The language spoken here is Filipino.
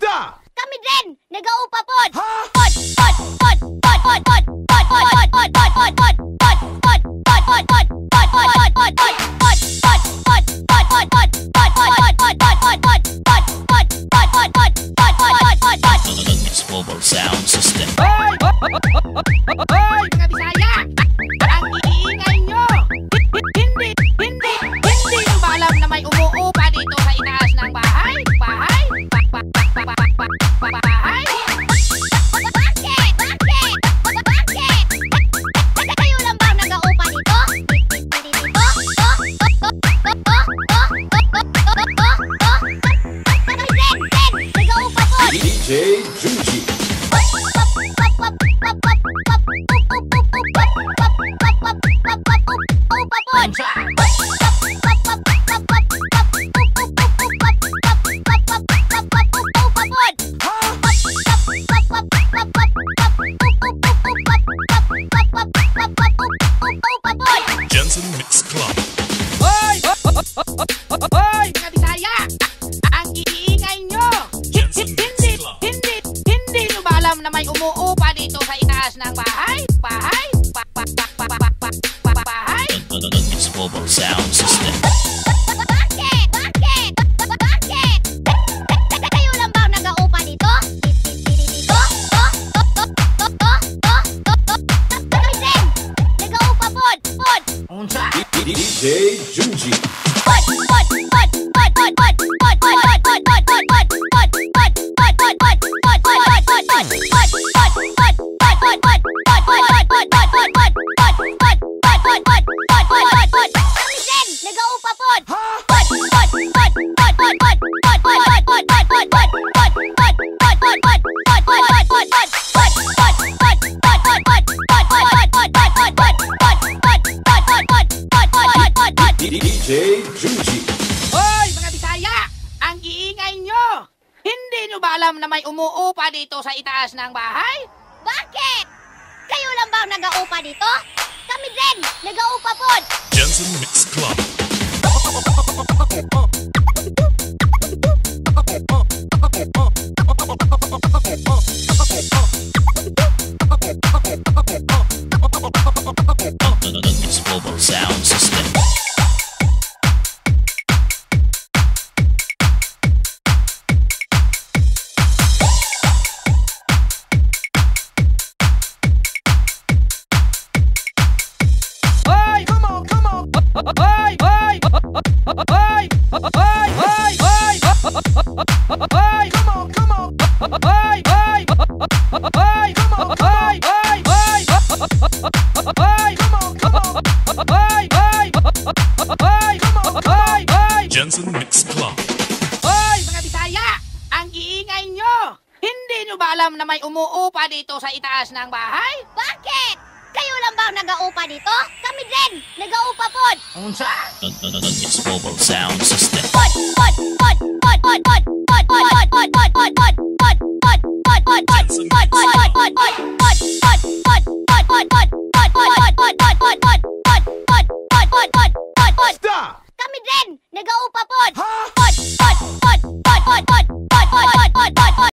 Stop! Kami din, nag-aupa pod. Agnes Mobile Sound System. Hoy! Hoy, mga Bisaya! Ang iingay nyo! Hindi nyo ba alam na may umuupa dito sa itaas ng bahay? Bahay? Bahay? Bakit? Kayo lang bang nag-aupa dito? Kami din, nag-aupa pod. DJ Junji. Jensen Mix Club. Hoy! Hoy, mga Bisaya! Ang iingay nyo! Hindi nyo ba alam na may umuupa dito sa itaas ng bahay? Bahay? Bahay? Agnes Mobile Sound System. Bakit? Kayo lang bang nag-aupa dito? Kami din, nag-aupa pod. Unsa? DJ Junji. Kami din, nag-aupa pod. DJ Junji. Hoy, mga Bisaya! Ang iingay nyo! Hindi nyo ba alam na may umuupa dito sa itaas ng bahay? Bakit? Kayo lang bang nag-aupa dito? Kami din, nag-aupa pod. Jensen Mix Club. Agnes Mobile Sound System. Hoy! Come on! Hoy! Hoy! Hoy! Come on! Hoy! Jensen Mix Club. Hoy, mga Bisaya! Ang iingay nyo! Hindi nyo ba alam na may umuupa dito sa itaas ng bahay? Bakit? Kayo lang bang nag-aupa dito? Kami din, nag-aupa pod. Unsa? Agnes Mobile Sound System. Stop! Kami din, nag-aupa pod.